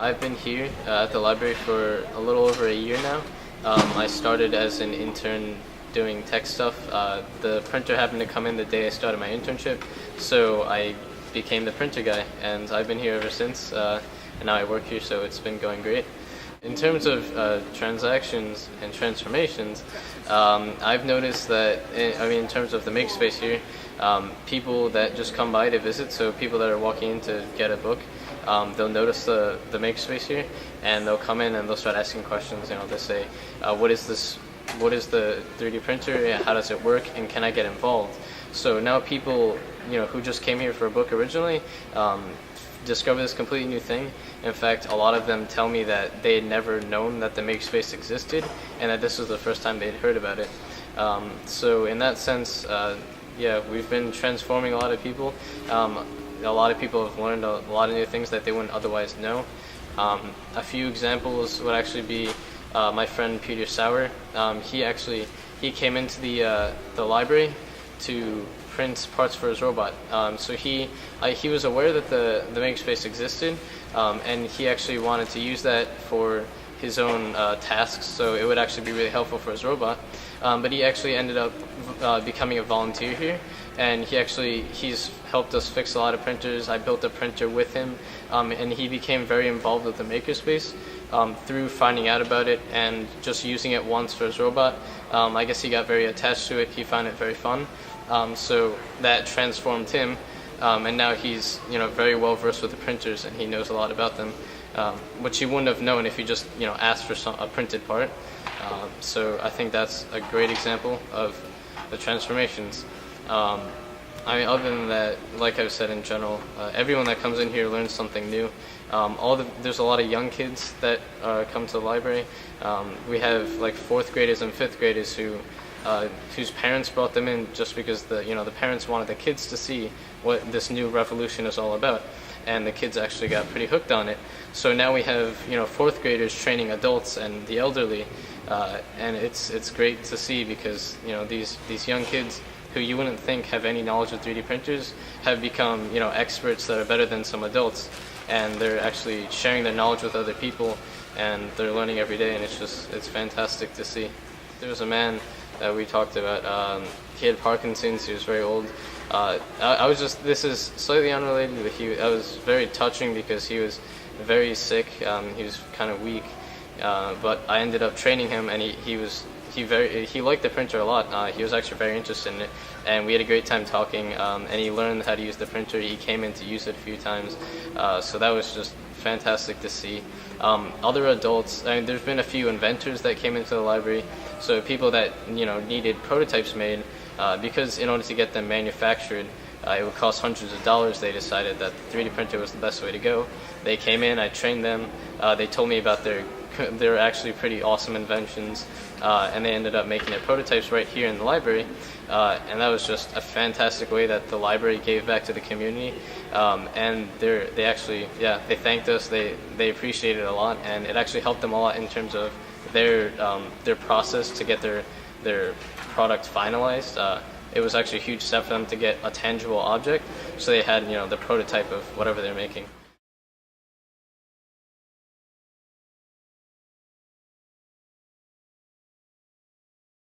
I've been here at the library for a little over a year now. I started as an intern doing tech stuff. The printer happened to come in the day I started my internship, so I became the printer guy, and I've been here ever since, and now I work here, so it's been going great. In terms of transactions and transformations, I've noticed that, in terms of the MakerSpace here, people that just come by to visit, so people that are walking in to get a book, they'll notice the MakerSpace here, and they'll come in and they'll start asking questions. They'll say, what is this? What is the 3D printer? How does it work? And can I get involved? So now people, who just came here for a book originally, discover this completely new thing. In fact, a lot of them tell me that they had never known that the MakerSpace existed, and that this was the first time they'd heard about it. So in that sense, we've been transforming a lot of people. A lot of people have learned a lot of new things that they wouldn't otherwise know. A few examples would actually be my friend Peter Sauer. He came into the library to print parts for his robot. So he was aware that the MakerSpace existed, and he actually wanted to use that for his own tasks, so it would actually be really helpful for his robot. But he actually ended up becoming a volunteer here, and he's helped us fix a lot of printers. I built a printer with him, and he became very involved with the MakerSpace through finding out about it and just using it once for his robot. I guess he got very attached to it. He found it very fun. So that transformed him, and now he's very well versed with the printers, and he knows a lot about them, which he wouldn't have known if he just asked for a printed part. So I think that's a great example of the transformations. Other than that, like I've said in general, everyone that comes in here learns something new. There's a lot of young kids that come to the library. We have like 4th graders and 5th graders whose parents brought them in just because the parents wanted the kids to see what this new revolution is all about, and the kids actually got pretty hooked on it. So now we have 4th graders training adults and the elderly, and it's great to see because these young kids who you wouldn't think have any knowledge of 3D printers have become experts that are better than some adults, and they're actually sharing their knowledge with other people, and they're learning every day, and it's fantastic to see. There was a man that we talked about. He had Parkinson's. He was very old. This is slightly unrelated, but I was very touching because he was very sick. He was kind of weak, but I ended up training him, and he liked the printer a lot. He was actually very interested in it, and we had a great time talking, and he learned how to use the printer. He came in to use it a few times, so that was just fantastic to see. Other adults, there's been a few inventors that came into the library, so people that needed prototypes made, because in order to get them manufactured, it would cost hundreds of dollars. They decided that the 3D printer was the best way to go. They came in, I trained them, they told me about their actually pretty awesome inventions, and they ended up making their prototypes right here in the library, and that was just a fantastic way that the library gave back to the community, and they thanked us, they appreciated it a lot, and it actually helped them a lot in terms of their process to get their product finalized. It was actually a huge step for them to get a tangible object, so they had the prototype of whatever they're making.